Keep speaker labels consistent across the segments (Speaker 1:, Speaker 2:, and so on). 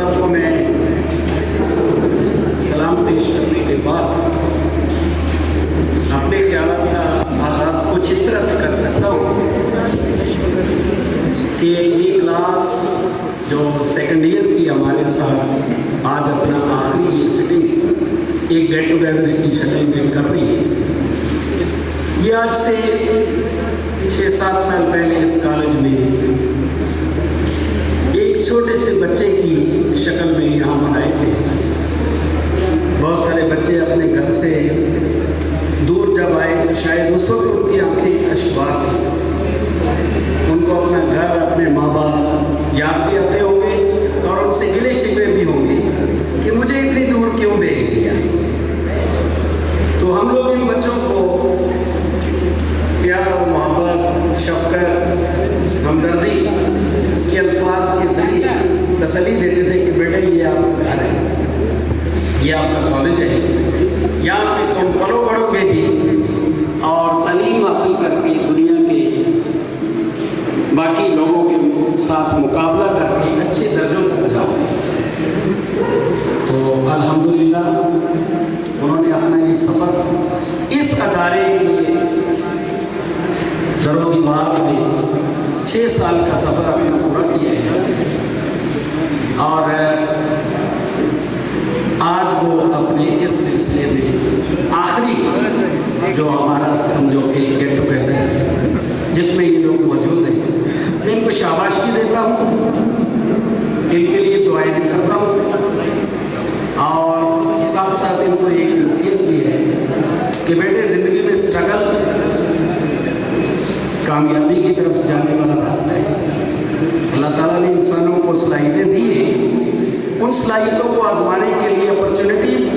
Speaker 1: साहब को मैं सलाम पेश करने के बाद अपने ख्याल का आगाज़ कुछ इस तरह से कर सकता हूँ कि ये क्लास जो सेकेंड ईयर की हमारे साथ आज अपना आखिरी ये सिटिंग एक गेट टुगेदर की शक्ल में कर रही है। ये आज से 6-7 साल पहले इस कॉलेज में एक छोटे से बच्चे की शक्ल में यहाँ बनाए थे। बहुत सारे बच्चे अपने घर से दूर जब आए तो शायद उस वक्त उनकी आंखें अश्कबार थी। उनको अपना घर, अपने माँ बाप याद भी आते होंगे और उनसे गिले शिकवे भी होंगे कि मुझे इतनी दूर क्यों भेज दिया। तो हम लोग इन बच्चों को प्यार और मोहब्बत, शफ़क़त, हमदर्दी के अल्फाज के ज़रिए तसल्ली देते थे कि बेटे ये आपका घर है, ये आपका कॉलेज है, यहाँ पे तुम पलो बढ़ोगे भी और तालीम हासिल करके दुनिया के बाकी लोगों के साथ मुकाबला करके अच्छे दर्जों तक जाओगे। तो अल्हम्दुलिल्लाह उन्होंने अपना ये सफ़र इस अदारे के दरो दीवार में 6 साल का सफ़र अपना पूरा किया है और आज वो अपने इस सिलसिले में आखिरी जो हमारा समझो कि गेट टुगेदर है जिसमें ये लोग मौजूद हैं, मैं इनको शाबाशी देता हूँ, इनके लिए दुआएं भी करता हूँ और साथ साथ इनको एक नसीहत भी है कि बेटे ज़िंदगी में स्ट्रगल कामयाबी की तरफ जाने वाला रास्ता है। अल्लाह ताला ने इंसानों को सलाहियतें दी हैं, उन सलाहियतों को आजमाने के लिए अपॉर्चुनिटीज़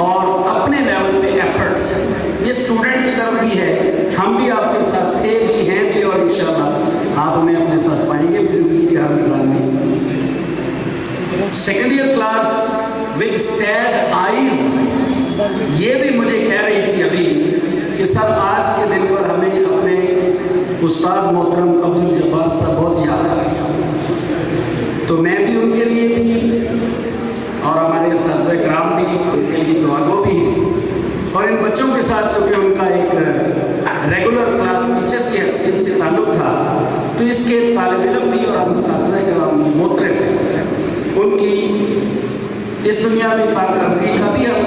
Speaker 1: और अपने लेवल पे एफर्ट्स ये स्टूडेंट की तरफ भी है। हम भी आपके साथ थे भी, हैं भी और इंशाल्लाह आप हमें अपने साथ पाएंगे भी ज़िंदगी के हर मैदान में। Second year class with sad eyes ये भी मुझे कह रही थी अभी कि सर आज के दिन पर हमें अपने उस्ताद मोहतरम अब्दुल जब्बार साहब बहुत याद आ रहे हैं। तो मैं भी उनके लिए भी और हमारे असातिज़ा किराम भी उनके लिए दुआगो भी हैं और इन बच्चों के साथ जो कि उनका एक रेगुलर क्लास टीचर की हैसियत से ताल्लुक़ था तो इसके तालिब इल्म भी और हम असातिज़ा किराम मुतरफ़ हैं। उनकी इस दुनिया में कारकर्दगी का भी हम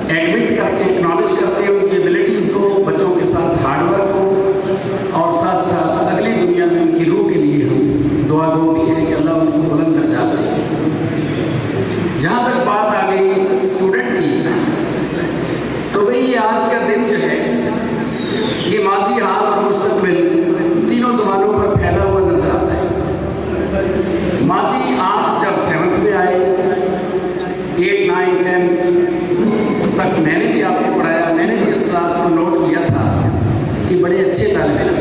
Speaker 1: एडमिट करते हैं, एक्नॉलेज करते हैं उनकी एबिलिटीज़ को, बच्चों के साथ हार्डवर्क को और साथ साथ अगली दुनिया में उनकी रूह के लिए हम दुआगो भी है कि अल्लाह उनको बुलंद दर्जा दे। जहाँ तक बात आ गई स्टूडेंट की तो भाई आज का दिन जो है ये माजी, हाल और मुस्तकबिल तीनों ज़बानों पर फैला हुआ नजर आता है। माजी आप जब 7th में आए, 8, 9, 10 तक मैंने भी आपको पढ़ाया, मैंने भी इस क्लास को नोट किया था कि बड़े अच्छे तालिब इल्म।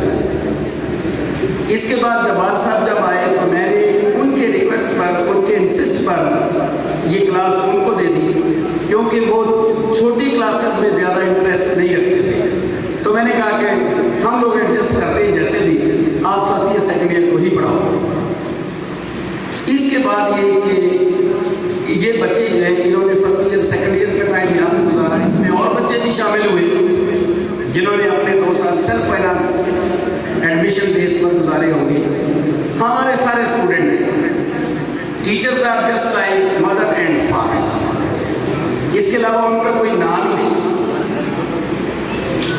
Speaker 1: इसके बाद जब्बार साहब जब आए तो मैंने उनके रिक्वेस्ट पर, उनके इंसिस्ट पर ये क्लास उनको दे दी क्योंकि वो छोटी क्लासेस में ज़्यादा इंटरेस्ट नहीं रखते थे। तो मैंने कहा कि हम लोग एडजस्ट करते हैं, जैसे भी आप फर्स्ट ईयर सेकेंड ईयर को ही पढ़ाओ। इसके बाद ये कि ये बच्चे जो हैं इन्होंने फर्स्ट ईयर सेकेंड ईयर का टाइम यहाँ पे गुजारा। इसमें और बच्चे भी शामिल हुए जिन्होंने अपने 2 साल सेल्फ फाइनेंस एडमिशन बेस पर गुजारे होंगे। हमारे सारे स्टूडेंट हैं, teachers are just like mother and father, इसके अलावा उनका कोई नाम ही नहीं।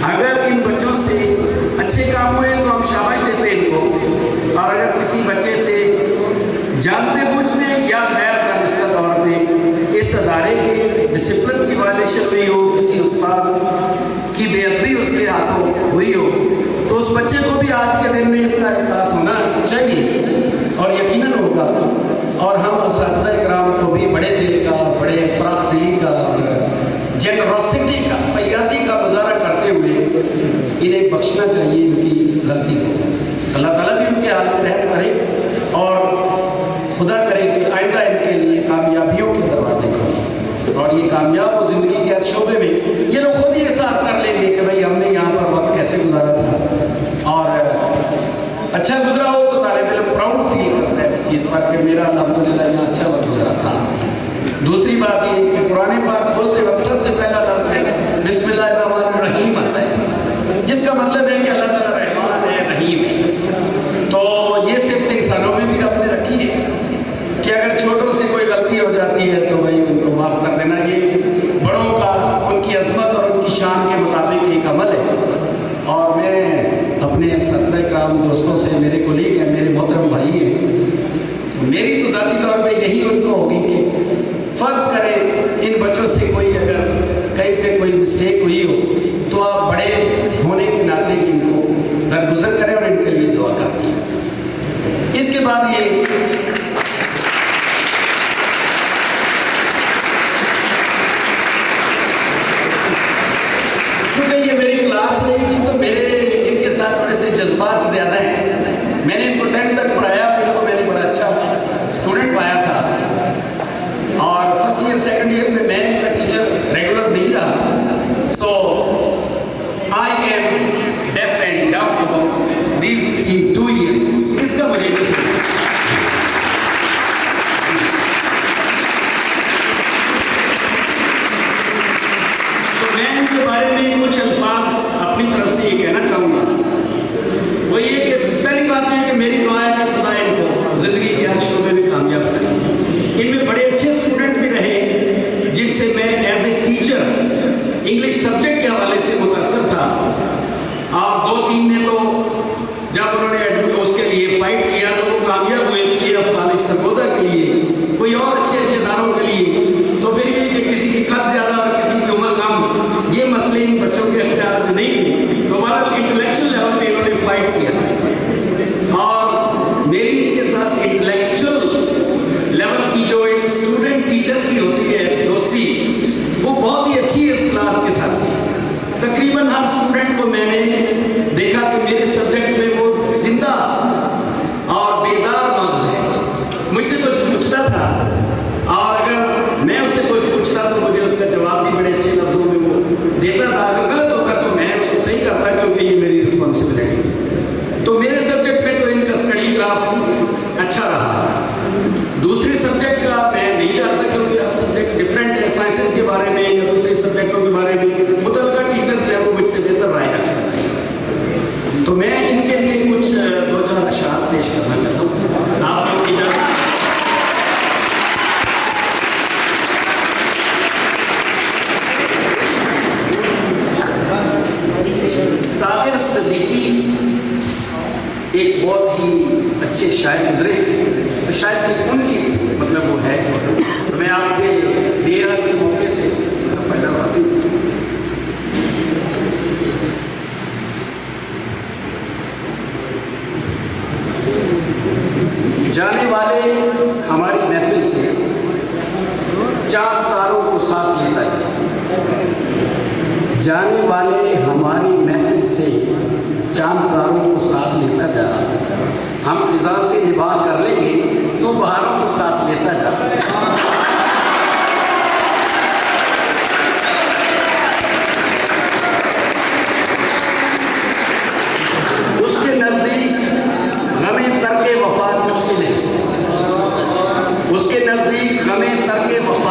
Speaker 1: अगर इन बच्चों से अच्छे काम हुए तो हम शाबाश देते हैं इनको, और अगर किसी बच्चे से जानते बूझते या गैर दानिस्ता तौर पे इस अदारे के डिसिप्लिन की वायलेशन हुई हो, किसी उस्ताद की बेअदबी उसके हाथों हुई हो, तो उस बच्चे को भी आज के दिन में इसका एहसास होना चाहिए और यकीनन होगा। और हम असातिज़ा इकराम को भी बड़े दिल का, बड़े फराख दिली का और जेनरोसिटी का, फयाजी का मुजाहरा करते हुए इन्हें बख्शना चाहिए इनकी गलती को। अल्लाह ताला भी उनके हाथ में रहम करे और खुदा करे कि आइंदा इनके लिए कामयाबियों के दरवाजे खोले और ये कामयाब हो ज़िंदगी के हर शोबे में। ये लोग खुद ही एहसास कर लेंगे कि भाई हमने यहाँ पर वक्त कैसे गुजारा था, और अच्छा गुजरा हो तो तालिब इल्म प्राउड फील करता है इस चीज़ पर कि मेरा अल्हम्दुलिल्लाह यहाँ अच्छा वक्त गुजरा। बात ये कि कुरान पाक खोलते वक्त सबसे पहला लफ्ज़ है बिस्मिल्लाहिर्रहमानिर्रहीम आता है, जिसका मतलब है कि अल्लाह ताला रहमान है, रहीम है। तो ये सिर्फ इंसानों में भी रब ने रखी है कि अगर छोटों से कोई गलती हो जाती है तो भाई उनको माफ़ कर देना। ये बड़ों का उनकी अज़मत और उनकी शान के मुताबिक एक अमल है। और मैं अपने सत्संग कराम दोस्तों से, मेरे कोलीग हैं, मेरे मोहतरम भाई हैं, मेरी तो ज़ाती तौर पे यही उनको होगी कि फ़र्ज़ करें इन बच्चों से कोई अगर कहीं पे कोई मिस्टेक हुई हो तो आप बड़े होने के नाते इनको दरगुजर करें और इनके लिए दुआ करती हैं। इसके बाद ये चूँकि ये मेरी क्लास नहीं थी तो मेरे इनके साथ थोड़े से जज्बात ज़्यादा हैं। मैंने इनको 10th तक पढ़ाया, इनको मैंने बड़ा अच्छा स्टूडेंट पाया था और फर्स्ट ईयर सेकंड ईयर में मैं इनका टीचर रेगुलर नहीं रहा। So I am deaf and dumb about these 2 years। इसका मुझे के बारे में कुछ अल्फाज अपनी तरफ से ये कहना चाहूँगा। वो ये कि पहली बात है कि मेरी दुआ है कि खुदा इनको ज़िंदगी के हर शोबे में कामयाब करें। इनमें बड़े अच्छे स्टूडेंट भी रहे जिनसे मैं as a teacher English subject के हवाले से मुतासर था। और 2-3 ने तो जब उन्होंने उसके लिए फ़ाइट किया तो वो कामयाब हुए PF कॉलेज सरगोदा के लिए, कोई और अच्छे इदारों के लिए। तो फिर ये कि किसी की कद ज़्यादा और किसी की उम्र कम, ये मसले इन बच्चों के अख्तियार में नहीं थे। तो हमारा इंटेलेक्चुअल लेवल पे इन्होंने फाइट किया था और मेरी इनके साथ इंटेलेक्चुअल लेवल की जो एक स्टूडेंट टीचर की होती है दोस्ती, वो बहुत ही अच्छी इस क्लास के साथ थी। तकरीबन हर स्टूडेंट को मैंने देखा कि मेरे सब्जेक्ट में वो जिंदा और बेदार मगज़ है। मुझसे कुछ पूछता था और अगर मैं उससे कोई पूछता तो मुझे उसका जवाब भी बड़े अच्छे लफ्ज़ों में वो देता था। अगर गलत होगा तो मैं उसको सही करता क्योंकि ये मेरी रिस्पॉन्सिबिलिटी थी। तो मेरे सब्जेक्ट में तो इनका स्टडी ग्राफ अच्छा रहा। दूसरे सब्जेक्ट का मैं नहीं जानता क्योंकि हर सब्जेक्ट डिफरेंट है। साइंसेस के बारे में या दूसरे सब्जेक्टों के बारे में मुतल्लिका टीचर जो है वो मुझसे बेहतर राय रख सकते हैं। तो मैं इनके लिए कुछ 2-4 अशआर पेश करना चाहता हूँ। आप लोग की इजाज़त। साबिर सिद्दीकी एक बहुत ही अच्छे शायर गुजरे, तो शायद उनकी मतलब वो है, तो मैं आपके डेरा के मौके से फ़ायदा उठाती हूँ। जाने वाले हमारी महफिल से चांद तारों को साथ लेता है। जाने वाले हमारी महफिल से चांद तारों को साथ लेता जा। हम फिजा से निभाह कर लेंगे, तू बहारों को साथ लेता जा। उसके नज़दीक गमे तर्के वफा कुछ भी नहीं। उसके नज़दीक गमे तर्के वफा